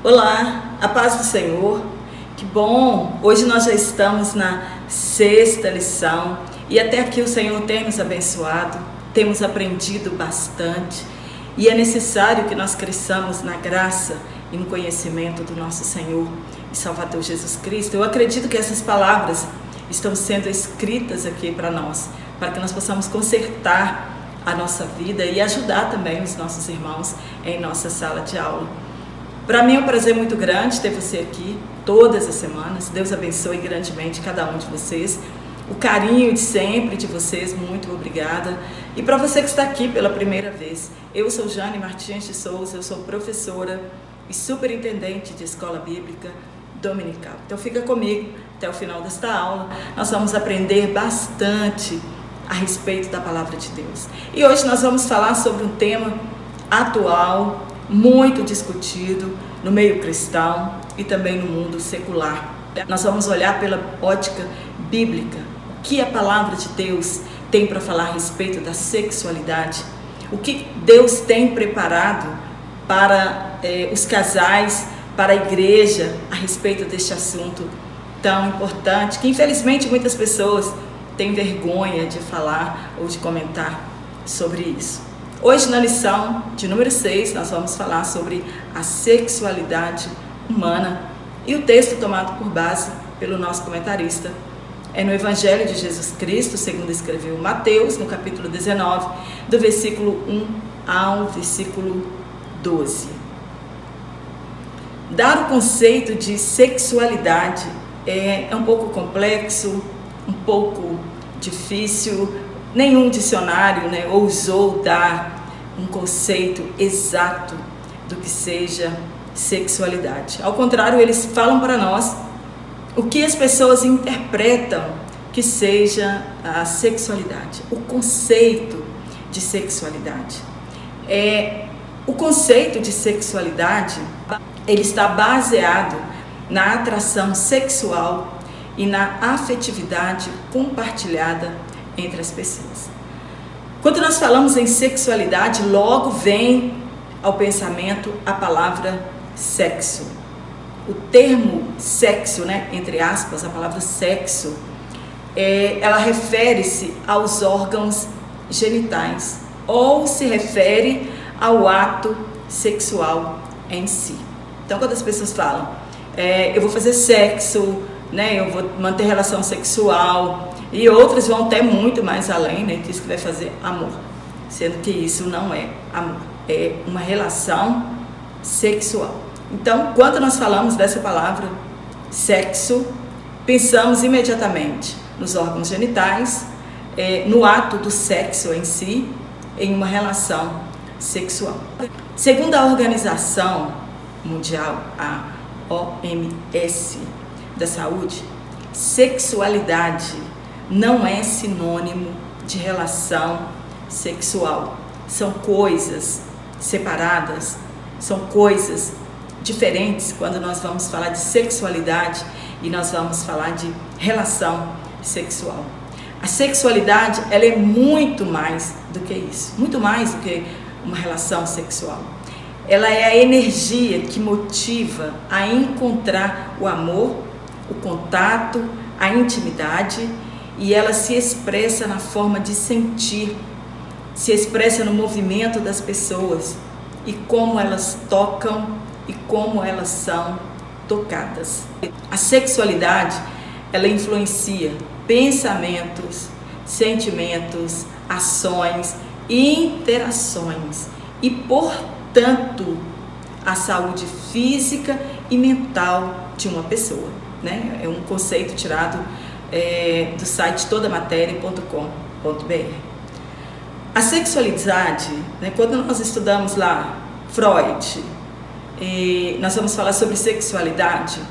Olá, a paz do Senhor, que bom! Hoje nós já estamos na 6ª lição e até aqui o Senhor tem nos abençoado, temos aprendido bastante e é necessário que nós cresçamos na graça e no conhecimento do nosso Senhor e Salvador Jesus Cristo. Eu acredito que essas palavras estão sendo escritas aqui para nós, para que nós possamos consertar a nossa vida e ajudar também os nossos irmãos em nossa sala de aula. Para mim é um prazer muito grande ter você aqui todas as semanas. Deus abençoe grandemente cada um de vocês. O carinho de sempre de vocês, muito obrigada. E para você que está aqui pela primeira vez, eu sou Jane Martins de Souza, eu sou professora e superintendente de escola bíblica dominical. Então fica comigo até o final desta aula. Nós vamos aprender bastante a respeito da palavra de Deus. E hoje nós vamos falar sobre um tema atual, muito discutido no meio cristão e também no mundo secular. Nós vamos olhar pela ótica bíblica, o que a palavra de Deus tem para falar a respeito da sexualidade, o que Deus tem preparado para os casais, para a igreja a respeito deste assunto tão importante, que infelizmente muitas pessoas têm vergonha de falar ou de comentar sobre isso. Hoje, na lição de número 6, nós vamos falar sobre a sexualidade humana e o texto tomado por base pelo nosso comentarista é no Evangelho de Jesus Cristo, segundo escreveu Mateus, no capítulo 19, do versículo 1 ao versículo 12. Dar o conceito de sexualidade é um pouco complexo, um pouco difícil. Nenhum dicionário ousou dar um conceito exato do que seja sexualidade. Ao contrário, eles falam para nós o que as pessoas interpretam que seja a sexualidade, o conceito de sexualidade. O conceito de sexualidade, ele está baseado na atração sexual e na afetividade compartilhada entre as pessoas. Quando nós falamos em sexualidade, logo vem ao pensamento a palavra sexo. O termo sexo, entre aspas, a palavra sexo, ela refere-se aos órgãos genitais ou se refere ao ato sexual em si. Então, quando as pessoas falam, eu vou fazer sexo, eu vou manter relação sexual, e outras vão até muito mais além, que isso que vai fazer amor, sendo que isso não é amor, é uma relação sexual. Então, quando nós falamos dessa palavra sexo, pensamos imediatamente nos órgãos genitais, no ato do sexo em si, em uma relação sexual. Segundo a Organização Mundial, a OMS da Saúde, sexualidade não é sinônimo de relação sexual. São coisas separadas, são coisas diferentes quando nós vamos falar de sexualidade e nós vamos falar de relação sexual. A sexualidade, ela é muito mais do que isso, muito mais do que uma relação sexual. Ela é a energia que motiva a encontrar o amor, o contato, a intimidade, e ela se expressa na forma de sentir, se expressa no movimento das pessoas e como elas tocam e como elas são tocadas. A sexualidade, ela influencia pensamentos, sentimentos, ações e interações e, portanto, a saúde física e mental de uma pessoa. É um conceito tirado do site todamatéria.com.br. A sexualidade, quando nós estudamos lá Freud, nós vamos falar sobre sexualidade.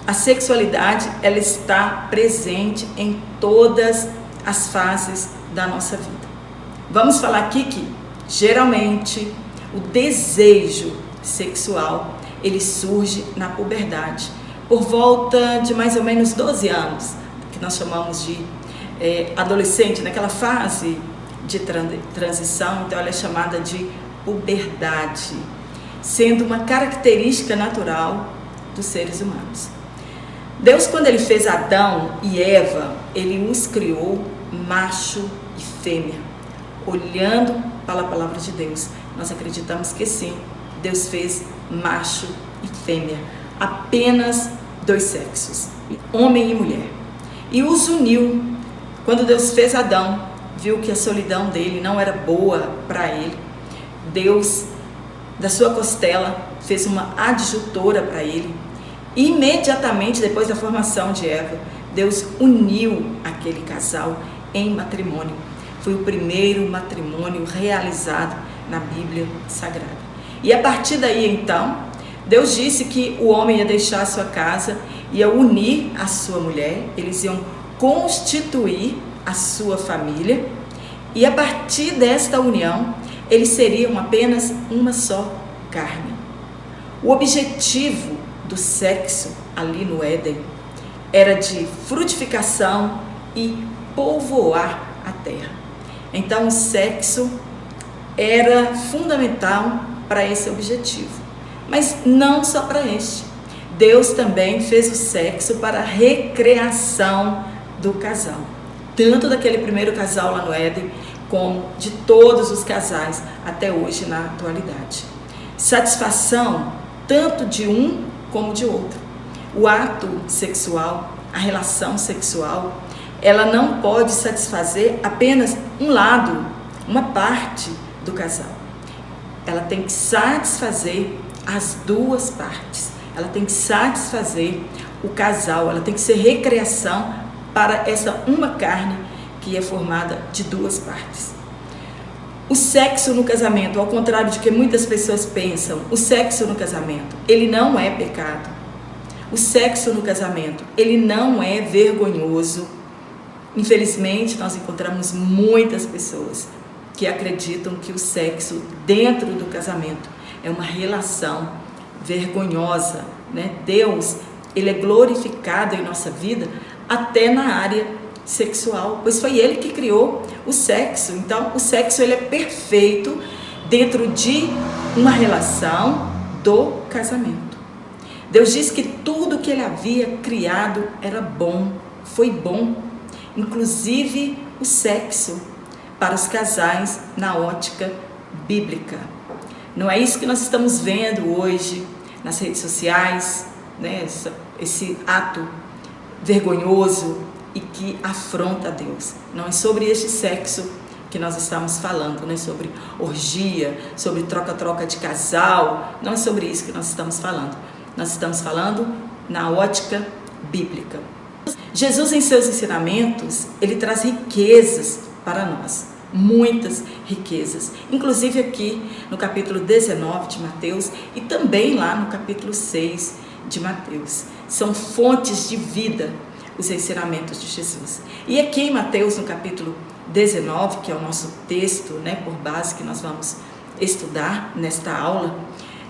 A sexualidade, ela está presente em todas as fases da nossa vida. Vamos falar aqui que, geralmente, o desejo sexual, ele surge na puberdade, por volta de mais ou menos 12 anos, que nós chamamos de adolescente, naquela fase de transição, então ela é chamada de puberdade. sendo uma característica natural dos seres humanos. Deus, quando ele fez Adão e Eva, ele os criou macho e fêmea. Olhando para a palavra de Deus, nós acreditamos que sim, Deus fez macho e fêmea, apenas dois sexos, homem e mulher, e os uniu. Quando Deus fez Adão, viu que a solidão dele não era boa para ele. Deus, da sua costela, fez uma adjutora para ele. E imediatamente depois da formação de Eva, Deus uniu aquele casal em matrimônio. Foi o primeiro matrimônio realizado na Bíblia Sagrada. E a partir daí, então, Deus disse que o homem ia deixar a sua casa, ia unir a sua mulher, eles iam constituir a sua família, e a partir desta união, eles seriam apenas uma só carne. O objetivo do sexo ali no Éden era de frutificação e povoar a terra. Então o sexo era fundamental para esse objetivo, mas não só para este. Deus também fez o sexo para a recreação do casal, tanto daquele primeiro casal lá no Éden, como de todos os casais até hoje na atualidade. Satisfação tanto de um como de outro. O ato sexual, a relação sexual, ela não pode satisfazer apenas um lado, uma parte do casal. Ela tem que satisfazer as duas partes. Ela tem que satisfazer o casal, ela tem que ser recreação para essa uma carne que é formada de duas partes. O sexo no casamento, ao contrário de que muitas pessoas pensam, o sexo no casamento, ele não é pecado. O sexo no casamento, ele não é vergonhoso. Infelizmente, nós encontramos muitas pessoas que acreditam que o sexo dentro do casamento é uma relação vergonhosa, né? Deus, ele é glorificado em nossa vida até na área sexual, pois foi ele que criou o sexo. Então, o sexo ele é perfeito dentro de uma relação do casamento. Deus diz que tudo que ele havia criado era bom, foi bom, inclusive o sexo para os casais na ótica bíblica. Não é isso que nós estamos vendo hoje nas redes sociais, né? Esse ato vergonhoso e que afronta a Deus. Não é sobre este sexo que nós estamos falando, não é sobre orgia, sobre troca-troca de casal, não é sobre isso que nós estamos falando. Nós estamos falando na ótica bíblica. Jesus, em seus ensinamentos, ele traz riquezas para nós, muitas riquezas, inclusive aqui no capítulo 19 de Mateus e também lá no capítulo 6 de Mateus. São fontes de vida os ensinamentos de Jesus. E aqui em Mateus, no capítulo 19, que é o nosso texto, né, por base que nós vamos estudar nesta aula,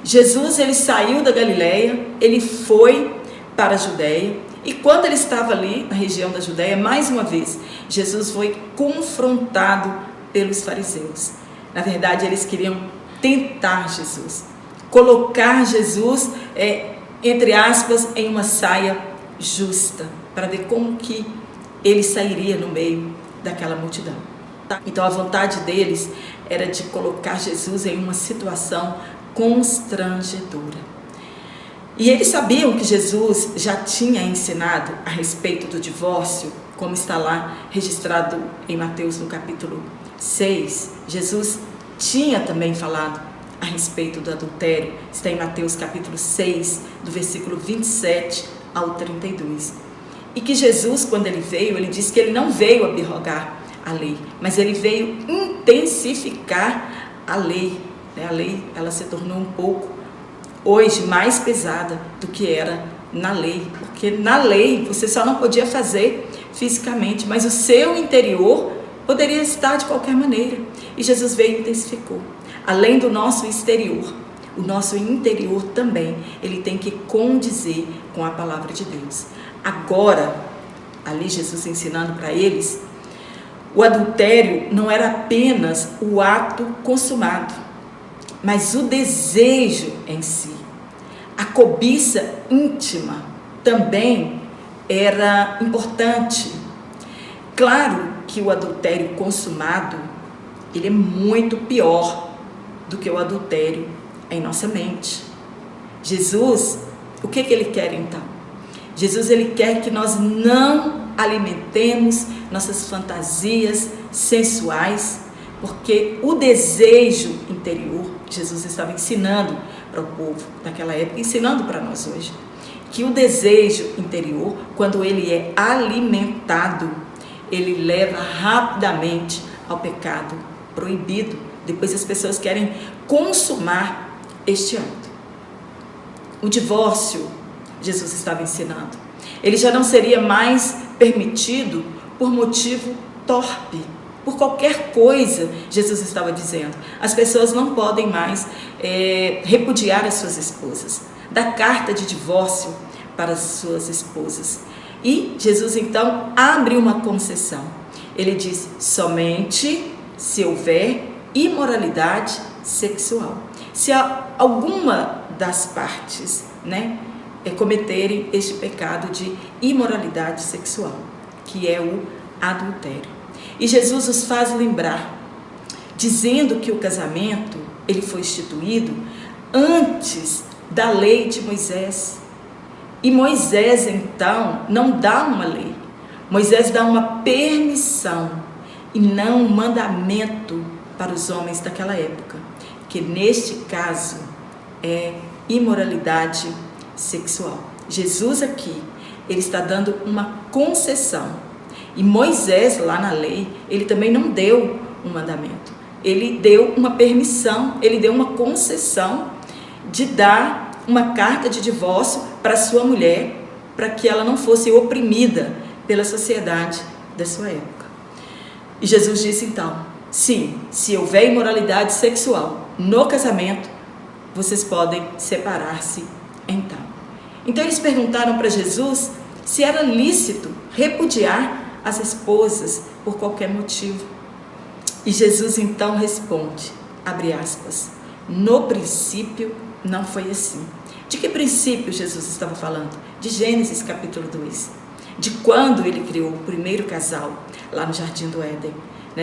Jesus, ele saiu da Galileia, ele foi para a Judeia, e quando ele estava ali na região da Judeia, mais uma vez, Jesus foi confrontado pelos fariseus. Na verdade, eles queriam tentar Jesus, colocar Jesus, entre aspas, em uma saia justa, para ver como que ele sairia no meio daquela multidão. Então a vontade deles era de colocar Jesus em uma situação constrangedora. E eles sabiam que Jesus já tinha ensinado a respeito do divórcio, como está lá registrado em Mateus no capítulo 6. Jesus tinha também falado a respeito do adultério. Está em Mateus capítulo 6, do versículo 27 ao 32. E que Jesus, quando ele veio, ele disse que ele não veio abrogar a lei, mas ele veio intensificar a lei. A lei, ela se tornou um pouco, hoje, mais pesada do que era na lei, porque na lei você só não podia fazer fisicamente, mas o seu interior poderia estar de qualquer maneira. E Jesus veio e intensificou. Além do nosso exterior, o nosso interior também, ele tem que condizer com a palavra de Deus. Agora, ali Jesus ensinando para eles, o adultério não era apenas o ato consumado, mas o desejo em si. A cobiça íntima também era importante. Claro que o adultério consumado, ele é muito pior do que o adultério em nossa mente. Jesus, o que ele quer então? Jesus, ele quer que nós não alimentemos nossas fantasias sensuais, porque o desejo interior, Jesus estava ensinando para o povo daquela época, ensinando para nós hoje, que o desejo interior, quando ele é alimentado, ele leva rapidamente ao pecado proibido. Depois as pessoas querem consumar este ato. O divórcio, Jesus estava ensinando, ele já não seria mais permitido por motivo torpe, por qualquer coisa. Jesus estava dizendo, as pessoas não podem mais repudiar as suas esposas, dar carta de divórcio para as suas esposas. E Jesus então abre uma concessão. Ele diz, somente se houver imoralidade sexual. Se alguma das partes, cometerem este pecado de imoralidade sexual, que é o adultério. E Jesus os faz lembrar, dizendo que o casamento, ele foi instituído antes da lei de Moisés. E Moisés, então, não dá uma lei. Moisés dá uma permissão e não um mandamento para os homens daquela época, que neste caso é imoralidade sexual. Jesus aqui, ele está dando uma concessão. E Moisés, lá na lei, ele também não deu um mandamento. Ele deu uma permissão, ele deu uma concessão de dar uma carta de divórcio para sua mulher, para que ela não fosse oprimida pela sociedade da sua época. E Jesus disse então, sim, se houver imoralidade sexual no casamento, vocês podem separar-se então. Então eles perguntaram para Jesus se era lícito repudiar as esposas por qualquer motivo. E Jesus então responde, abre aspas, no princípio não foi assim. De que princípio Jesus estava falando? De Gênesis capítulo 2, de quando ele criou o primeiro casal lá no Jardim do Éden.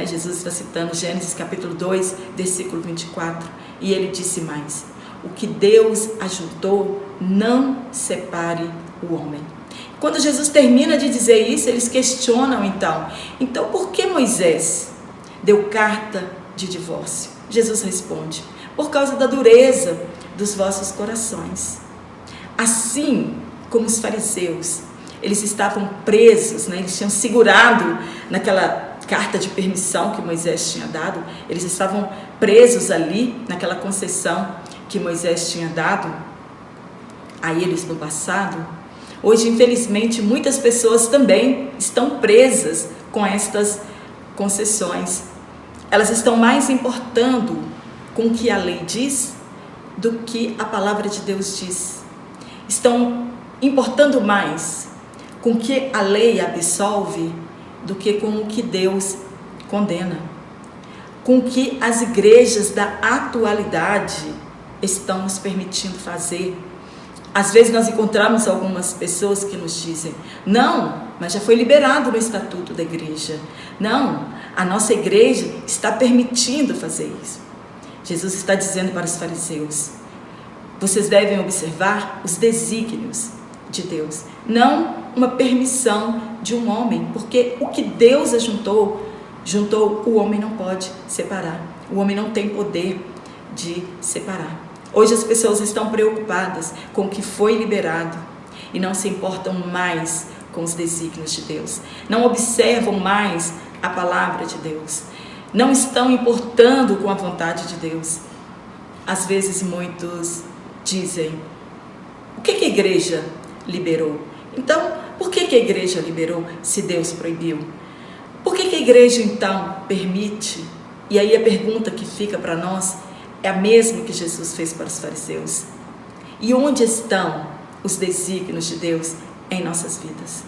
Jesus está citando Gênesis capítulo 2, versículo 24, e ele disse mais, o que Deus ajuntou, não separe o homem. Quando Jesus termina de dizer isso, eles questionam então por que Moisés deu carta de divórcio? Jesus responde, por causa da dureza dos vossos corações. Assim como os fariseus, eles estavam presos, eles tinham segurado naquela carta de permissão que Moisés tinha dado, eles estavam presos ali naquela concessão que Moisés tinha dado a eles no passado. Hoje, infelizmente, muitas pessoas também estão presas com estas concessões. Elas estão mais importando com o que a lei diz do que a palavra de Deus diz. Estão importando mais com o que a lei absolve do que com o que Deus condena. Com o que as igrejas da atualidade estão nos permitindo fazer. Às vezes nós encontramos algumas pessoas que nos dizem, não, mas já foi liberado no estatuto da igreja. Não, a nossa igreja está permitindo fazer isso. Jesus está dizendo para os fariseus, vocês devem observar os desígnios de Deus, não uma permissão de um homem, porque o que Deus ajuntou, o homem não pode separar. O homem não tem poder de separar. Hoje as pessoas estão preocupadas com o que foi liberado e não se importam mais com os desígnios de Deus. Não observam mais a palavra de Deus. Não estão importando com a vontade de Deus. Às vezes muitos dizem, o que a igreja liberou? Então, por que a igreja liberou se Deus proibiu? Por que a igreja então permite? E aí a pergunta que fica para nós é a mesma que Jesus fez para os fariseus. E onde estão os desígnios de Deus em nossas vidas?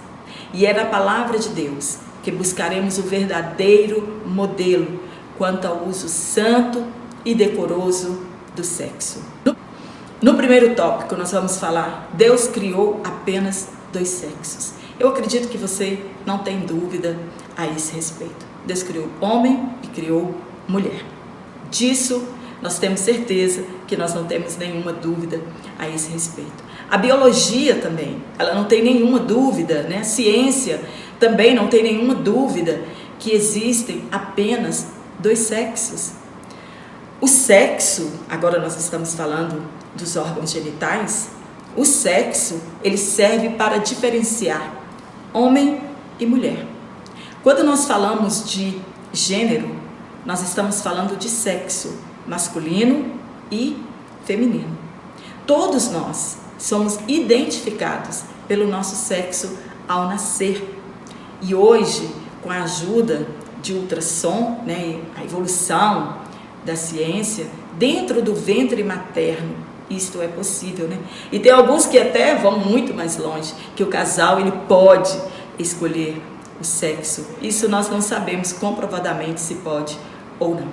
E é na palavra de Deus que buscaremos o verdadeiro modelo quanto ao uso santo e decoroso do sexo. No primeiro tópico nós vamos falar: Deus criou apenas 2 sexos. Eu acredito que você não tem dúvida a esse respeito. Deus criou homem e criou mulher. Disso nós temos certeza que nós não temos nenhuma dúvida a esse respeito. A biologia também, ela não tem nenhuma dúvida, né? A ciência também não tem nenhuma dúvida que existem apenas 2 sexos. O sexo, agora nós estamos falando dos órgãos genitais, o sexo, ele serve para diferenciar homem e mulher. Quando nós falamos de gênero, nós estamos falando de sexo masculino e feminino. Todos nós somos identificados pelo nosso sexo ao nascer. E hoje, com a ajuda de ultrassom, né, a evolução da ciência, dentro do ventre materno, isto é possível, né? E tem alguns que até vão muito mais longe, que o casal ele pode escolher o sexo. Isso nós não sabemos comprovadamente se pode ou não.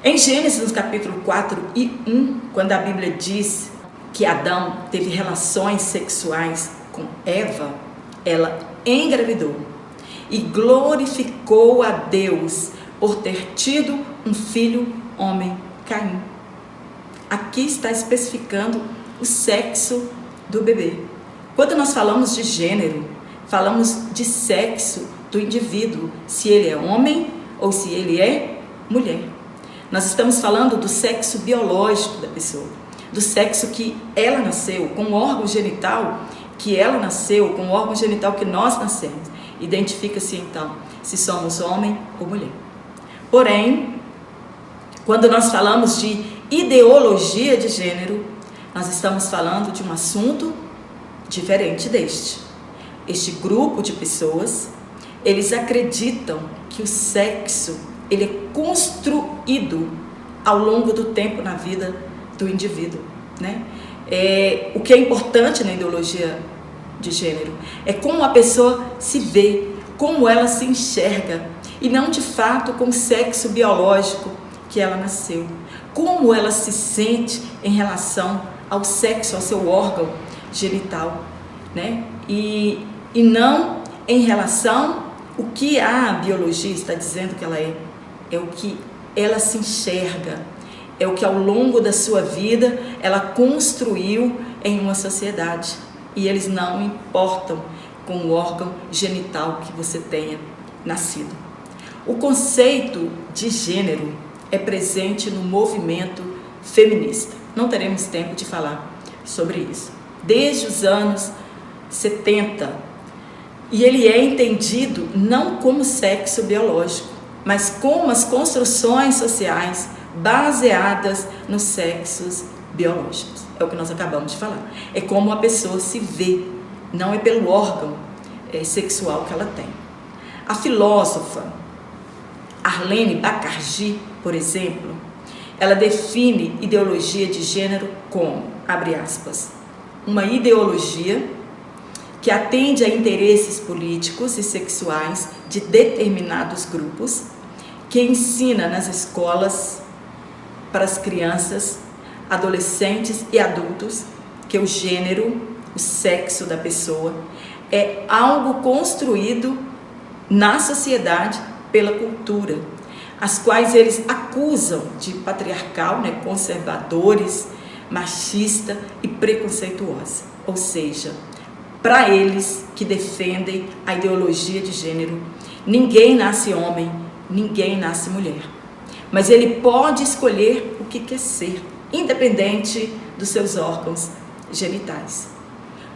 Em Gênesis, no capítulo 4:1, quando a Bíblia diz que Adão teve relações sexuais com Eva, ela engravidou e glorificou a Deus por ter tido um filho homem, Caim. Aqui está especificando o sexo do bebê. Quando nós falamos de gênero, falamos de sexo do indivíduo, se ele é homem ou se ele é mulher. Nós estamos falando do sexo biológico da pessoa, do sexo que ela nasceu, com o órgão genital que ela nasceu, com o órgão genital que nós nascemos. Identifica-se então se somos homem ou mulher. Porém, quando nós falamos de ideologia de gênero, nós estamos falando de um assunto diferente deste. Este grupo de pessoas, eles acreditam que o sexo, ele é construído ao longo do tempo na vida do indivíduo, né? O que é importante na ideologia de gênero é como a pessoa se vê, como ela se enxerga, e não de fato com o sexo biológico que ela nasceu, como ela se sente em relação ao sexo, ao seu órgão genital, né? E não em relação o que a biologia está dizendo que ela é o que ela se enxerga, é o que ao longo da sua vida ela construiu em uma sociedade. E eles não importam com o órgão genital que você tenha nascido. O conceito de gênero é presente no movimento feminista. Não teremos tempo de falar sobre isso. Desde os anos 70, e ele é entendido não como sexo biológico, mas como as construções sociais baseadas nos sexos biológicos. É o que nós acabamos de falar. É como a pessoa se vê, não é pelo órgão sexual que ela tem. A filósofa Arlene Bacardi, por exemplo, ela define ideologia de gênero como, abre aspas, uma ideologia que atende a interesses políticos e sexuais de determinados grupos, que ensina nas escolas para as crianças, adolescentes e adultos que o gênero, o sexo da pessoa, é algo construído na sociedade pela cultura, as quais eles acusam de patriarcal, né, conservadores, machista e preconceituosa. Ou seja, para eles que defendem a ideologia de gênero, ninguém nasce homem, ninguém nasce mulher. Mas ele pode escolher o que quer ser, independente dos seus órgãos genitais.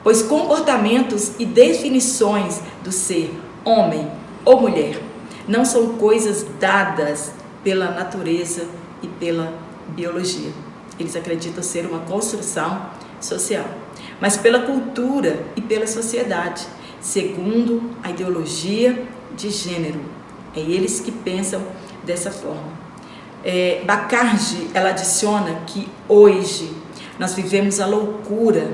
Pois comportamentos e definições do ser homem ou mulher não são coisas dadas pela natureza e pela biologia. Eles acreditam ser uma construção social, mas pela cultura e pela sociedade, segundo a ideologia de gênero. É eles que pensam dessa forma. Bacardi, ela adiciona que hoje nós vivemos a loucura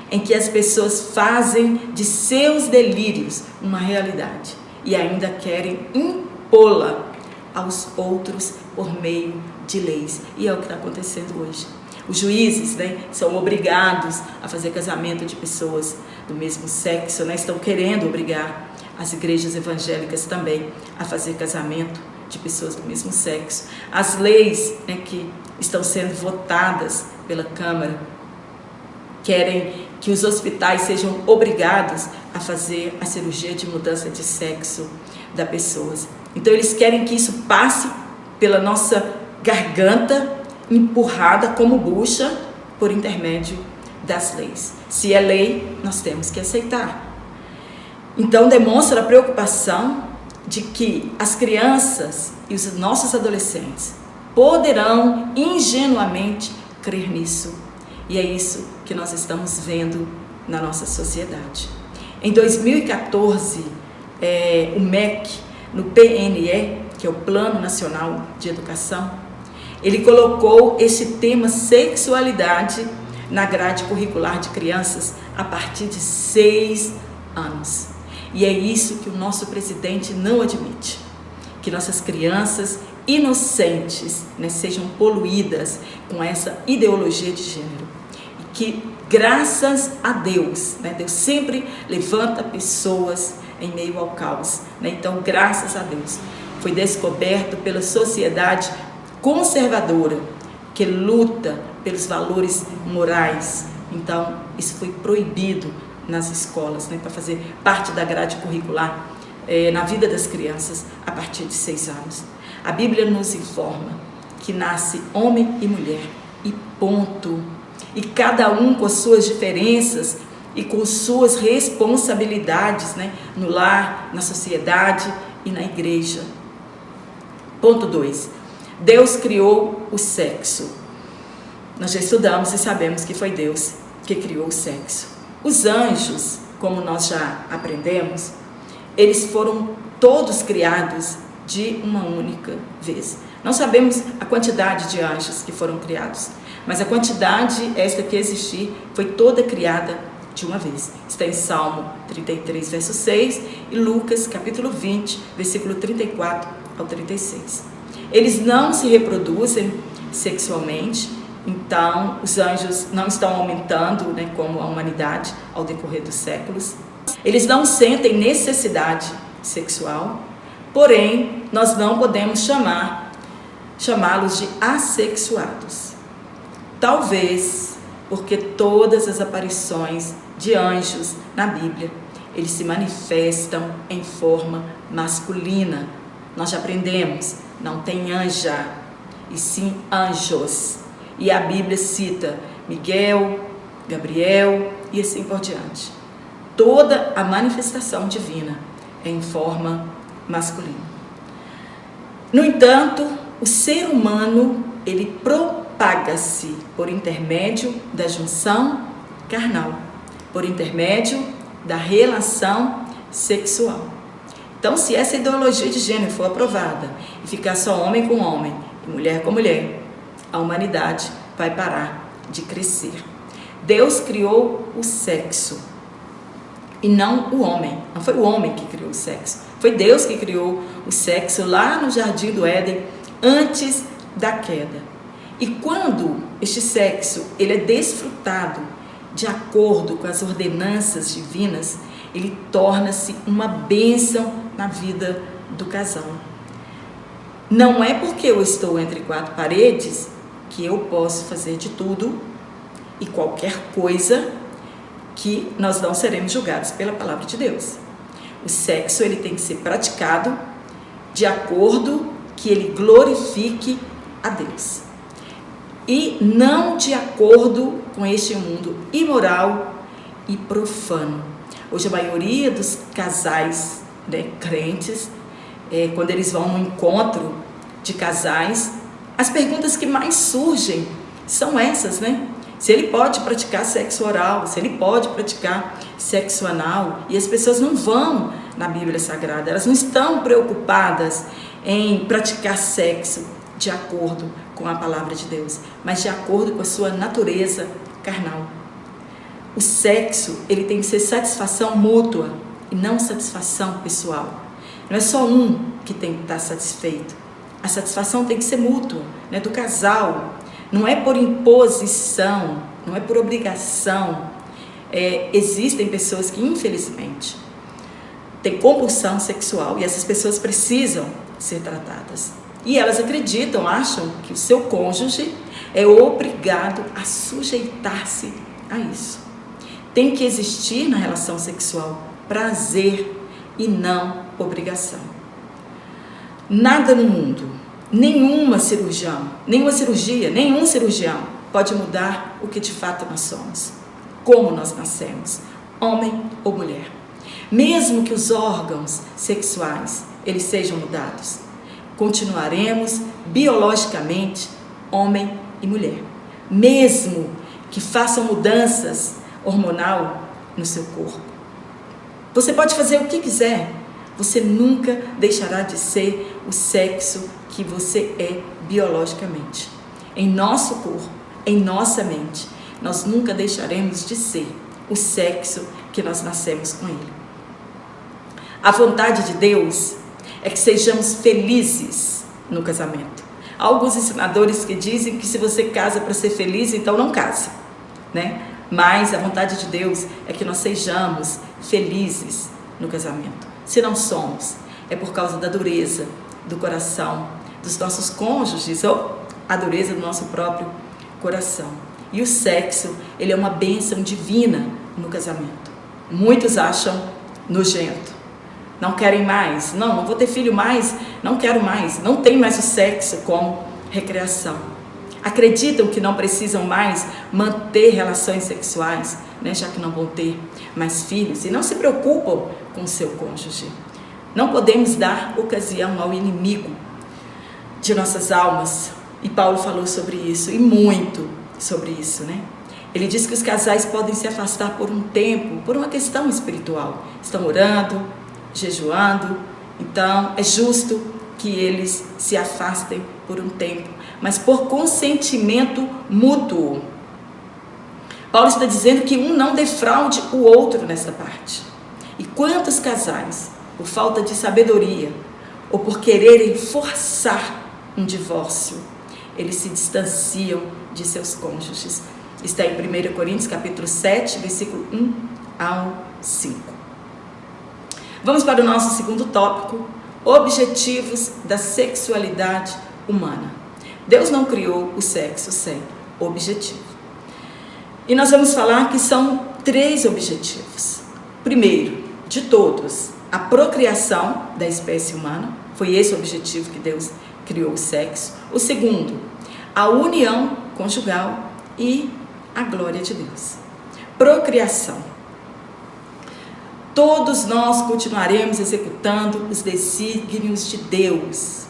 em que as pessoas fazem de seus delírios uma realidade e ainda querem impô-la aos outros por meio de leis. E é o que está acontecendo hoje. Os juízes, né, são obrigados a fazer casamento de pessoas do mesmo sexo, né, estão querendo obrigar as igrejas evangélicas também a fazer casamento de pessoas do mesmo sexo. As leis, né, que estão sendo votadas pela Câmara querem que os hospitais sejam obrigados a fazer a cirurgia de mudança de sexo das pessoas. Então eles querem que isso passe pela nossa garganta, empurrada como bucha por intermédio das leis. Se é lei, nós temos que aceitar. Então demonstra a preocupação de que as crianças e os nossos adolescentes poderão ingenuamente crer nisso. E é isso que nós estamos vendo na nossa sociedade. Em 2014, o MEC, no PNE, que é o Plano Nacional de Educação, ele colocou esse tema sexualidade na grade curricular de crianças a partir de 6 anos. E é isso que o nosso presidente não admite, que nossas crianças inocentes, né, sejam poluídas com essa ideologia de gênero. E que, graças a Deus, né, Deus sempre levanta pessoas em meio ao caos. Né? Então, graças a Deus, foi descoberto pela sociedade conservadora, que luta pelos valores morais. Então, isso foi proibido nas escolas, né, para fazer parte da grade curricular na vida das crianças a partir de 6 anos. A Bíblia nos informa que nasce homem e mulher, e ponto. E cada um com as suas diferenças e com suas responsabilidades, né, no lar, na sociedade e na igreja. Ponto 2. Deus criou o sexo. Nós já estudamos e sabemos que foi Deus que criou o sexo. Os anjos, como nós já aprendemos, eles foram todos criados de uma única vez. Não sabemos a quantidade de anjos que foram criados, mas a quantidade esta que existir foi toda criada de uma vez. Está em Salmo 33, verso 6 e Lucas, capítulo 20, versículo 34 ao 36. Eles não se reproduzem sexualmente, então os anjos não estão aumentando, né, como a humanidade ao decorrer dos séculos. Eles não sentem necessidade sexual, porém nós não podemos chamá-los de assexuados. Talvez porque todas as aparições de anjos na Bíblia, eles se manifestam em forma masculina. Nós já aprendemos, não tem anja, e sim anjos. E a Bíblia cita Miguel, Gabriel e assim por diante. Toda a manifestação divina é em forma masculina. No entanto, o ser humano, ele propaga-se por intermédio da junção carnal, por intermédio da relação sexual. Então, se essa ideologia de gênero for aprovada e ficar só homem com homem e mulher com mulher, a humanidade vai parar de crescer. Deus criou o sexo e não o homem. Não foi o homem que criou o sexo. Foi Deus que criou o sexo lá no Jardim do Éden, antes da queda. E quando este sexo ele é desfrutado de acordo com as ordenanças divinas, ele torna-se uma bênção na vida do casal. Não é porque eu estou entre 4 paredes que eu posso fazer de tudo e qualquer coisa que nós não seremos julgados pela palavra de Deus. O sexo ele tem que ser praticado de acordo que ele glorifique a Deus e não de acordo com este mundo imoral e profano. Hoje a maioria dos casais, né, crentes, quando eles vão no encontro de casais, as perguntas que mais surgem são essas, né? Se ele pode praticar sexo oral, se ele pode praticar sexo anal, e as pessoas não vão na Bíblia Sagrada, elas não estão preocupadas em praticar sexo de acordo com a palavra de Deus, mas de acordo com a sua natureza carnal. O sexo, ele tem que ser satisfação mútua e não satisfação pessoal. Não é só um que tem que estar satisfeito. A satisfação tem que ser mútua, né, do casal. Não é por imposição, não é por obrigação. Existem pessoas que, infelizmente, têm compulsão sexual e essas pessoas precisam ser tratadas. E elas acreditam, acham que o seu cônjuge é obrigado a sujeitar-se a isso. Tem que existir na relação sexual prazer e não obrigação. Nada no mundo, nenhum cirurgião pode mudar o que de fato nós somos, como nós nascemos, homem ou mulher. Mesmo que os órgãos sexuais eles sejam mudados, continuaremos biologicamente homem e mulher. Mesmo que façam mudanças hormonal no seu corpo. Você pode fazer o que quiser, você nunca deixará de ser o sexo que você é biologicamente. Em nosso corpo, em nossa mente, nós nunca deixaremos de ser o sexo que nós nascemos com ele. A vontade de Deus é que sejamos felizes no casamento. Há alguns ensinadores que dizem que se você casa para ser feliz, então não case, né? Mas a vontade de Deus é que nós sejamos felizes no casamento. Se não somos, é por causa da dureza do coração dos nossos cônjuges ou a dureza do nosso próprio coração. E o sexo, ele é uma bênção divina no casamento. Muitos acham nojento. Não querem mais. Não vou ter filho mais, não quero mais. Não tem mais o sexo como recreação. Acreditam que não precisam mais manter relações sexuais, né, já que não vão ter mais filhos, e não se preocupam com o seu cônjuge. Não podemos dar ocasião ao inimigo de nossas almas. E Paulo falou sobre isso, e muito sobre isso, né? Ele diz que os casais podem se afastar por um tempo, por uma questão espiritual. Estão orando, jejuando, então é justo que eles se afastem por um tempo, mas por consentimento mútuo. Paulo está dizendo que um não defraude o outro nesta parte. E quantos casais, por falta de sabedoria ou por quererem forçar um divórcio, eles se distanciam de seus cônjuges. Está em 1 Coríntios capítulo 7, versículo 1 ao 5. Vamos para o nosso segundo tópico, objetivos da sexualidade humana. Deus não criou o sexo sem objetivo. E nós vamos falar que são 3 objetivos. Primeiro, de todos, a procriação da espécie humana. Foi esse o objetivo que Deus criou o sexo. O segundo, a união conjugal e a glória de Deus. Procriação. Todos nós continuaremos executando os desígnios de Deus,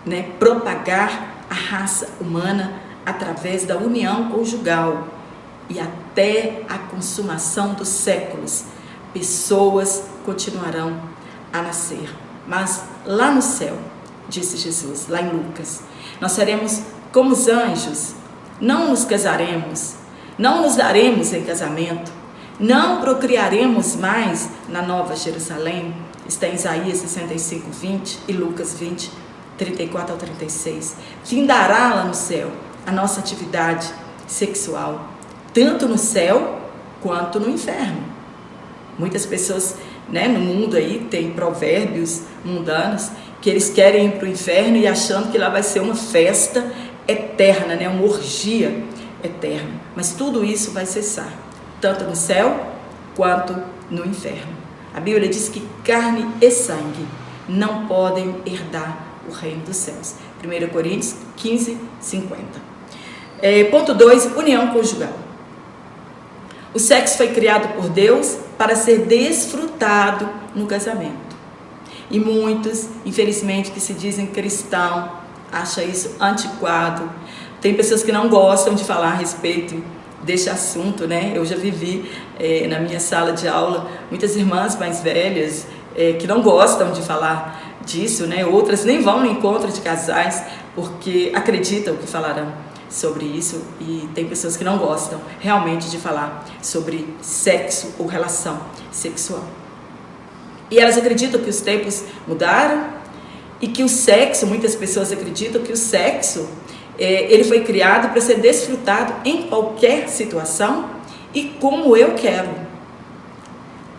né? Propagar a raça humana através da união conjugal e até a consumação dos séculos, pessoas continuarão a nascer. Mas lá no céu, disse Jesus, lá em Lucas, nós seremos como os anjos, não nos casaremos, não nos daremos em casamento, não procriaremos mais na Nova Jerusalém. Está em Isaías 65, 20 e Lucas 20, 34 ao 36. Findará lá no céu a nossa atividade sexual, tanto no céu quanto no inferno. Muitas pessoas, né, no mundo aí tem provérbios mundanos que eles querem ir para o inferno e achando que lá vai ser uma festa eterna, né, uma orgia eterna. Mas tudo isso vai cessar, tanto no céu quanto no inferno. A Bíblia diz que carne e sangue não podem herdar o reino dos céus. 1 Coríntios 15, 50. Ponto 2, união conjugal. O sexo foi criado por Deus para ser desfrutado no casamento. E muitos, infelizmente, que se dizem cristão, acham isso antiquado. Tem pessoas que não gostam de falar a respeito deste assunto, né? Eu já vivi na minha sala de aula muitas irmãs mais velhas que não gostam de falar disso, né? Outras nem vão no encontro de casais porque acreditam que falarão sobre isso, e tem pessoas que não gostam realmente de falar sobre sexo ou relação sexual. E elas acreditam que os tempos mudaram e que o sexo, muitas pessoas acreditam que o sexo Ele foi criado para ser desfrutado em qualquer situação e como eu quero.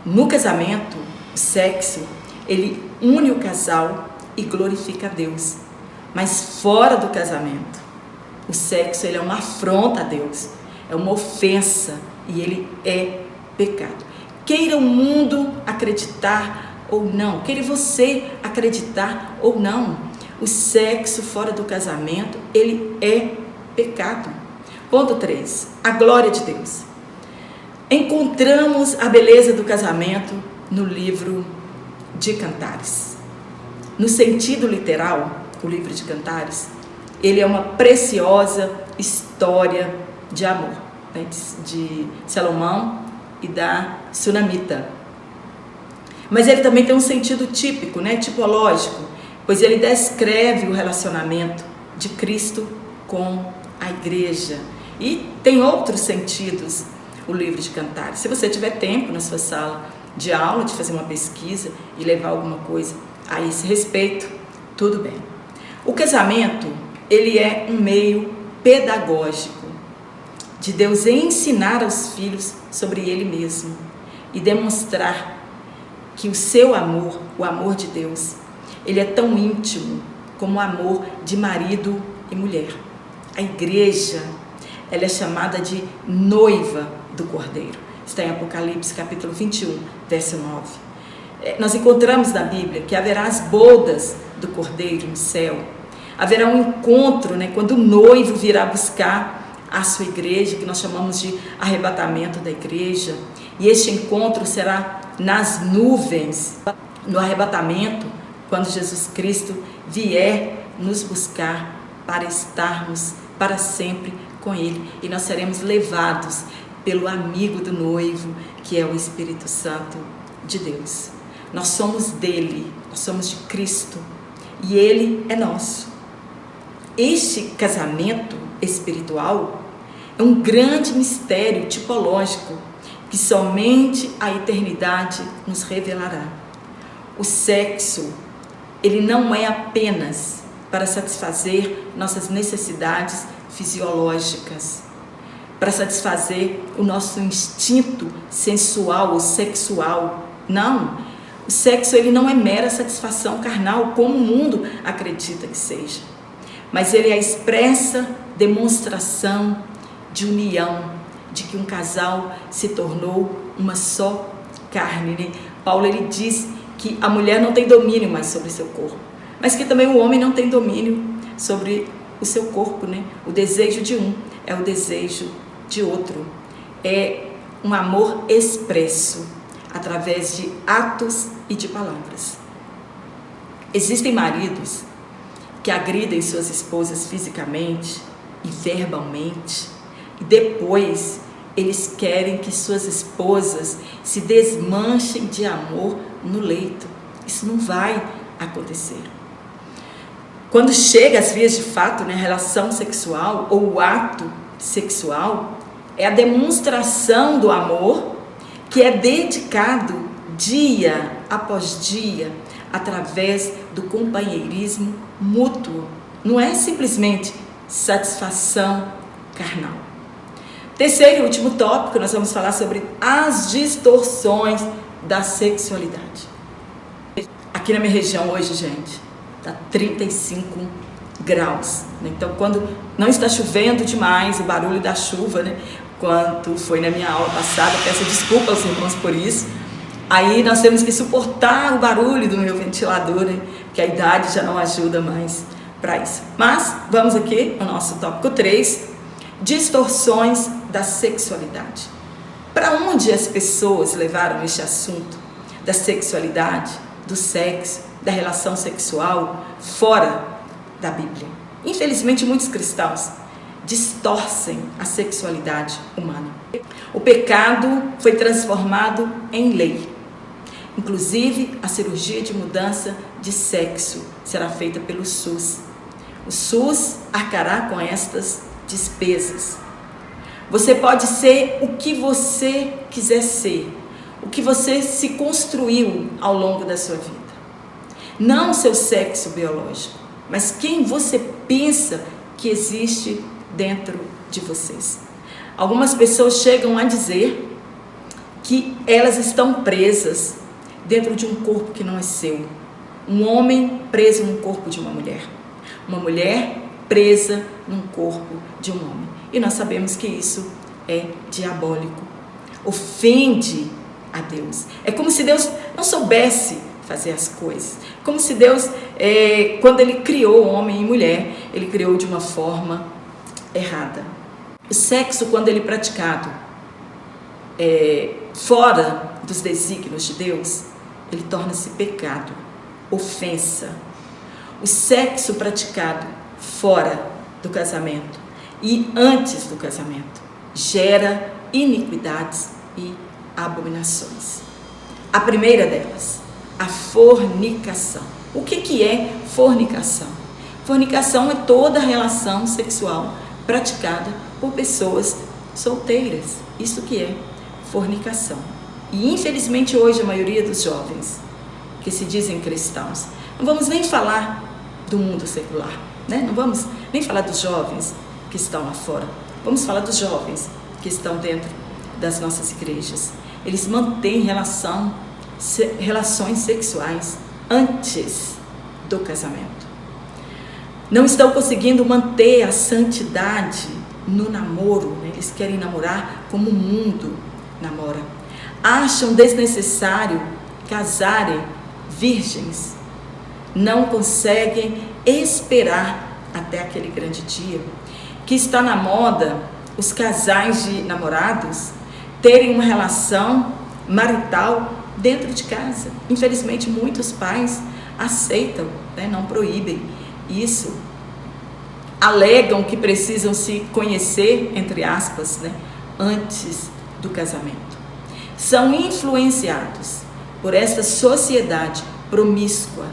No casamento, o sexo, ele une o casal e glorifica a Deus. Mas fora do casamento, o sexo, ele é uma afronta a Deus, é uma ofensa e ele é pecado. Queira o mundo acreditar ou não, queira você acreditar ou não, o sexo fora do casamento, ele é pecado. Ponto 3, a glória de Deus. Encontramos a beleza do casamento no livro de Cantares. No sentido literal, o livro de Cantares, ele é uma preciosa história de amor, né, de Salomão e da Sunamita. Mas ele também tem um sentido típico, né, tipológico, pois ele descreve o relacionamento de Cristo com a igreja. E tem outros sentidos o livro de Cantares. Se você tiver tempo na sua sala de aula, de fazer uma pesquisa e levar alguma coisa a esse respeito, tudo bem. O casamento, ele é um meio pedagógico de Deus ensinar aos filhos sobre Ele mesmo e demonstrar que o seu amor, o amor de Deus, ele é tão íntimo como o amor de marido e mulher. A igreja, ela é chamada de noiva do Cordeiro. Está em Apocalipse capítulo 21, verso 9. Nós encontramos na Bíblia que haverá as bodas do Cordeiro no céu. Haverá um encontro, né, quando o noivo virá buscar a sua igreja, que nós chamamos de arrebatamento da igreja. E este encontro será nas nuvens, no arrebatamento, quando Jesus Cristo vier nos buscar para estarmos para sempre com Ele. E nós seremos levados pelo amigo do noivo, que é o Espírito Santo de Deus. Nós somos dele, nós somos de Cristo e Ele é nosso. Este casamento espiritual é um grande mistério tipológico que somente a eternidade nos revelará. O sexo, ele não é apenas para satisfazer nossas necessidades fisiológicas, para satisfazer o nosso instinto sensual ou sexual. Não, o sexo ele não é mera satisfação carnal, como o mundo acredita que seja, mas ele é a expressa demonstração de união, de que um casal se tornou uma só carne, né? Paulo ele diz que a mulher não tem domínio mais sobre seu corpo, mas que também o homem não tem domínio sobre o seu corpo, né? O desejo de um é o desejo de outro. É um amor expresso através de atos e de palavras. Existem maridos que agridem suas esposas fisicamente e verbalmente, e depois eles querem que suas esposas se desmanchem de amor no leito. Isso não vai acontecer. Quando chega às vias de fato, né, a relação sexual ou o ato sexual, é a demonstração do amor que é dedicado dia após dia através do companheirismo mútuo. Não é simplesmente satisfação carnal. Terceiro e último tópico, nós vamos falar sobre as distorções da sexualidade. Aqui na minha região hoje, gente, está 35 graus. Né? Então, quando não está chovendo demais, o barulho da chuva, né? Quanto foi na minha aula passada, peço desculpa aos irmãos por isso. Aí nós temos que suportar o barulho do meu ventilador, né? Que a idade já não ajuda mais para isso. Mas vamos aqui ao nosso tópico 3, distorções da sexualidade. Para onde as pessoas levaram este assunto da sexualidade, do sexo, da relação sexual fora da Bíblia? Infelizmente, muitos cristãos distorcem a sexualidade humana. O pecado foi transformado em lei. Inclusive, a cirurgia de mudança de sexo será feita pelo SUS. O SUS arcará com estas despesas. Você pode ser o que você quiser ser, o que você se construiu ao longo da sua vida. Não o seu sexo biológico, mas quem você pensa que existe dentro de vocês. Algumas pessoas chegam a dizer que elas estão presas dentro de um corpo que não é seu. Um homem preso no corpo de uma mulher presa num corpo de um homem. E nós sabemos que isso é diabólico, ofende a Deus. É como se Deus não soubesse fazer as coisas, como se Deus, quando Ele criou homem e mulher, Ele criou de uma forma errada. O sexo, quando ele é praticado fora dos desígnios de Deus, ele torna-se pecado, ofensa. O sexo praticado fora do casamento e antes do casamento gera iniquidades e abominações. A primeira delas, a fornicação. O que é fornicação? Fornicação é toda relação sexual praticada por pessoas solteiras. Isso que é fornicação. E infelizmente hoje a maioria dos jovens que se dizem cristãos, não vamos nem falar do mundo secular, né? Não vamos nem falar dos jovens que estão lá fora. Vamos falar dos jovens que estão dentro das nossas igrejas. Eles mantêm relações sexuais antes do casamento. Não estão conseguindo manter a santidade no namoro, né? Eles querem namorar como o mundo namora. Acham desnecessário casarem virgens. Não conseguem esperar até aquele grande dia. Que está na moda os casais de namorados terem uma relação marital dentro de casa. Infelizmente, muitos pais aceitam, né? Não proíbem isso. Alegam que precisam se conhecer, entre aspas, né? Antes do casamento. São influenciados por esta sociedade promíscua,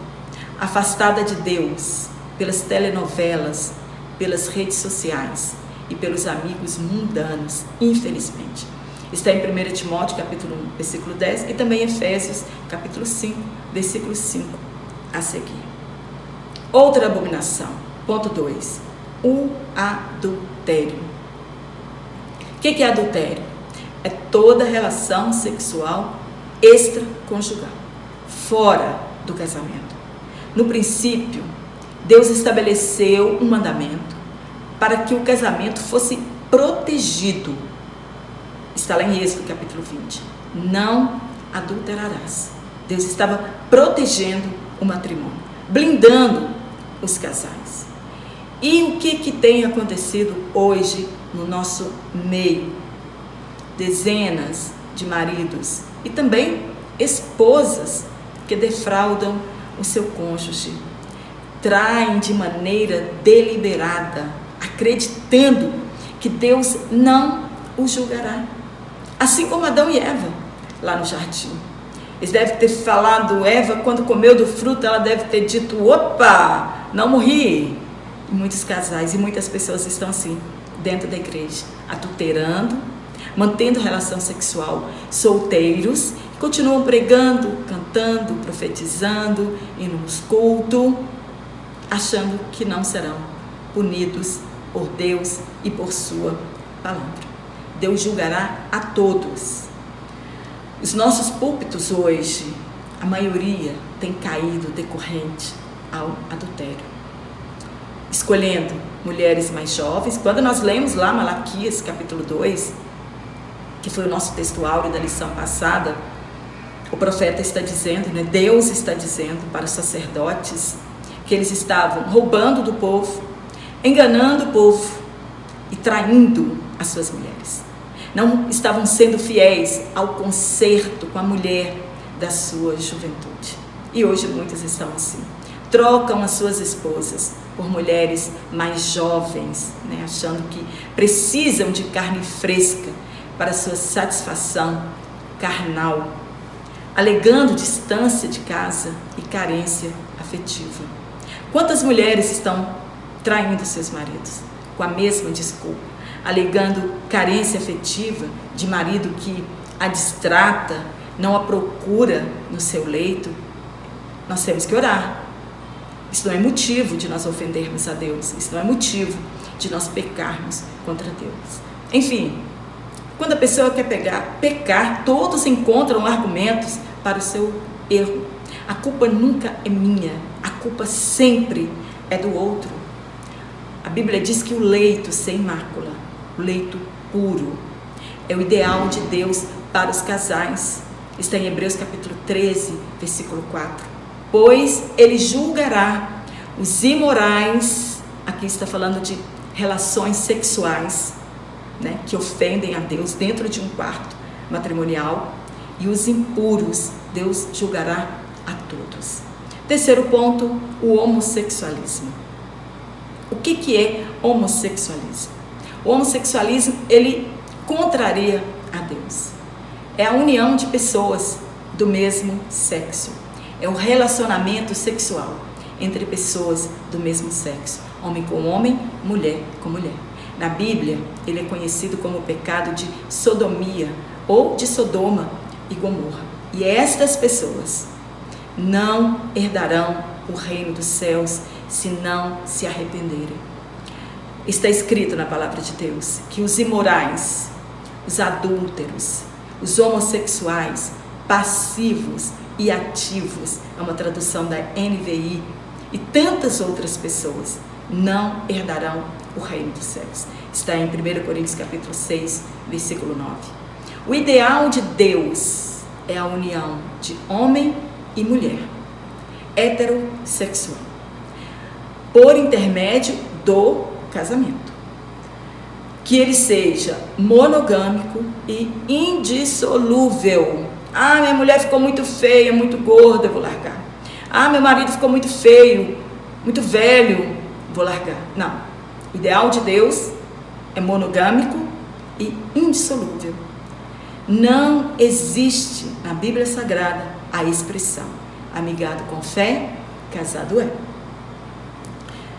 afastada de Deus, pelas telenovelas, pelas redes sociais e pelos amigos mundanos, infelizmente. Está em 1 Timóteo, capítulo 1, versículo 10, e também em Efésios, capítulo 5, versículo 5, a seguir. Outra abominação, ponto 2, o adultério. O que é adultério? É toda relação sexual extraconjugal, fora do casamento. No princípio, Deus estabeleceu um mandamento para que o casamento fosse protegido. Está lá em Êxodo, capítulo 20. Não adulterarás. Deus estava protegendo o matrimônio, blindando os casais. E o que tem acontecido hoje no nosso meio? Dezenas de maridos e também esposas que defraudam o seu cônjuge, traem de maneira deliberada, acreditando que Deus não o julgará. Assim como Adão e Eva, lá no jardim. Eles devem ter falado, Eva, quando comeu do fruto, ela deve ter dito, opa, não morri. E muitos casais e muitas pessoas estão assim, dentro da igreja, adulterando, mantendo relação sexual, solteiros, continuam pregando, cantando, profetizando, indo nos cultos, achando que não serão punidos por Deus e por sua palavra. Deus julgará a todos. Os nossos púlpitos hoje, a maioria tem caído decorrente ao adultério. Escolhendo mulheres mais jovens. Quando nós lemos lá Malaquias, capítulo 2, que foi o nosso texto áureo da lição passada, o profeta está dizendo, né, Deus está dizendo para os sacerdotes que eles estavam roubando do povo, enganando o povo e traindo as suas mulheres. Não estavam sendo fiéis ao concerto com a mulher da sua juventude. E hoje muitas estão assim. Trocam as suas esposas por mulheres mais jovens, né, achando que precisam de carne fresca para sua satisfação carnal, alegando distância de casa e carência afetiva. Quantas mulheres estão traindo seus maridos com a mesma desculpa, alegando carência afetiva de marido que a distrata, não a procura no seu leito? Nós temos que orar, Isso não é motivo de nós ofendermos a Deus. Isso não é motivo de nós pecarmos contra Deus. Enfim, quando a pessoa quer pecar, todos encontram argumentos para o seu erro. A culpa nunca é minha, a culpa sempre é do outro. A Bíblia diz que o leito sem mácula, o leito puro, é o ideal de Deus para os casais. Está em Hebreus capítulo 13, versículo 4. Pois ele julgará os imorais, aqui está falando de relações sexuais, né, que ofendem a Deus dentro de um quarto matrimonial, e os impuros Deus julgará a todos. Terceiro ponto, o homossexualismo. O que é homossexualismo? O homossexualismo, ele contraria a Deus. É a união de pessoas do mesmo sexo. É o relacionamento sexual entre pessoas do mesmo sexo. Homem com homem, mulher com mulher. Na Bíblia, ele é conhecido como o pecado de sodomia ou de Sodoma e Gomorra. E estas pessoas não herdarão o reino dos céus se não se arrependerem. Está escrito na palavra de Deus que os imorais, os adúlteros, os homossexuais, passivos e ativos, é uma tradução da NVI, e tantas outras pessoas não herdarão o reino dos céus. Está em 1 Coríntios capítulo 6, versículo 9. O ideal de Deus é a união de homem e mulher, heterossexual, por intermédio do casamento. Que ele seja monogâmico e indissolúvel. Ah, minha mulher ficou muito feia, muito gorda, eu vou largar. Ah, meu marido ficou muito feio, muito velho, vou largar. Não. O ideal de Deus é monogâmico e indissolúvel. Não existe na Bíblia Sagrada a expressão amigado com fé, casado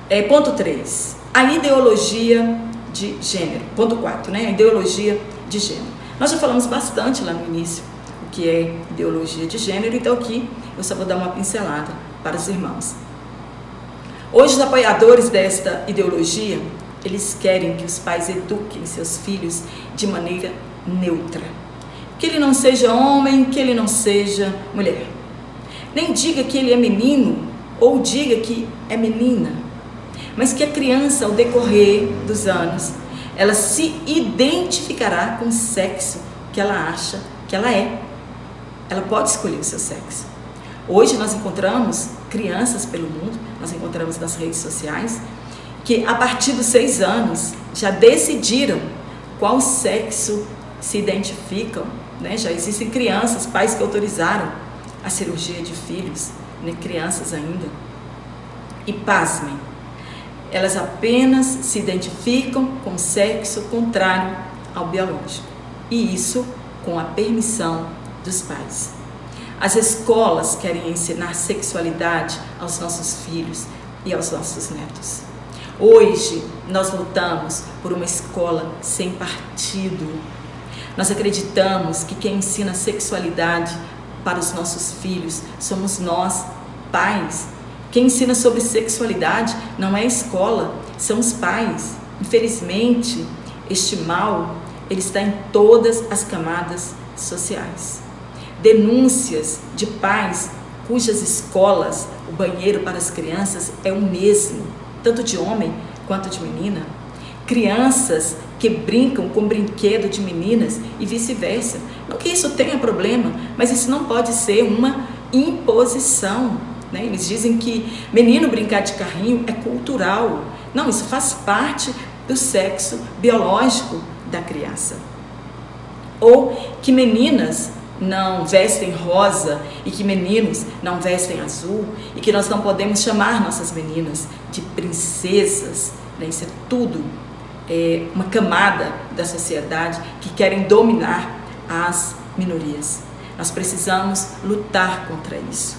é. Ponto 3. A ideologia de gênero. Ponto 4, né? A ideologia de gênero. Nós já falamos bastante lá no início o que é ideologia de gênero, então aqui eu só vou dar uma pincelada para os irmãos. Hoje, os apoiadores desta ideologia, eles querem que os pais eduquem seus filhos de maneira neutra. Que ele não seja homem, que ele não seja mulher. Nem diga que ele é menino ou diga que é menina. Mas que a criança, ao decorrer dos anos, ela se identificará com o sexo que ela acha que ela é. Ela pode escolher o seu sexo. Hoje nós encontramos crianças pelo mundo, nós encontramos nas redes sociais, que a partir dos 6 anos já decidiram qual sexo se identificam, né? Já existem crianças, pais que autorizaram a cirurgia de filhos, né? Crianças ainda. E pasmem, elas apenas se identificam com sexo contrário ao biológico. E isso com a permissão dos pais. As escolas querem ensinar sexualidade aos nossos filhos e aos nossos netos. Hoje, nós lutamos por uma escola sem partido. Nós acreditamos que quem ensina sexualidade para os nossos filhos somos nós, pais. Quem ensina sobre sexualidade não é a escola, são os pais. Infelizmente, este mal, ele está em todas as camadas sociais. Denúncias de pais cujas escolas, o banheiro para as crianças é o mesmo, tanto de homem quanto de menina. Crianças que brincam com brinquedo de meninas e vice-versa. Não que isso tenha problema, mas isso não pode ser uma imposição, né? Eles dizem que menino brincar de carrinho é cultural. Não, isso faz parte do sexo biológico da criança. Ou que meninas não vestem rosa e que meninos não vestem azul e que nós não podemos chamar nossas meninas de princesas, né? Isso é tudo uma camada da sociedade que querem dominar as minorias. Nós precisamos lutar contra isso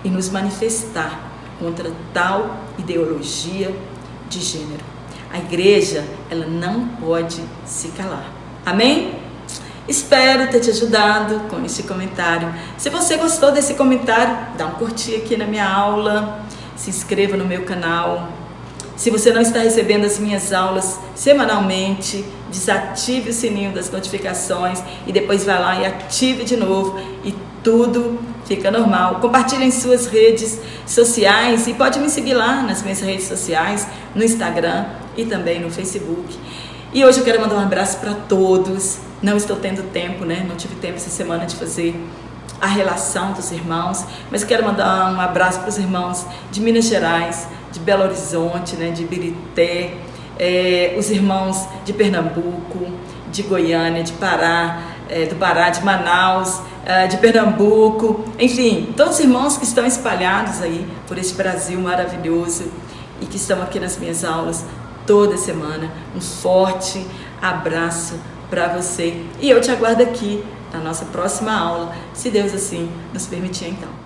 e nos manifestar contra tal ideologia de gênero. A igreja, ela não pode se calar. Amém? Espero ter te ajudado com este comentário. Se você gostou desse comentário, dá um curtir aqui na minha aula. se inscreva no meu canal. Se você não está recebendo as minhas aulas semanalmente, desative o sininho das notificações e depois vai lá e ative de novo e tudo fica normal. Compartilhe em suas redes sociais e pode me seguir lá nas minhas redes sociais, no Instagram e também no Facebook. E hoje eu quero mandar um abraço para todos. Não estou tendo tempo, né? Não tive tempo essa semana de fazer a relação dos irmãos, mas eu quero mandar um abraço para os irmãos de Minas Gerais, de Belo Horizonte, né, de Ibirité, os irmãos de Pernambuco, de Goiânia, de Pará, do Pará, de Manaus, de Pernambuco, enfim, todos os irmãos que estão espalhados aí por esse Brasil maravilhoso e que estão aqui nas minhas aulas toda semana. Um forte abraço para você e eu te aguardo aqui na nossa próxima aula, se Deus assim nos permitir então.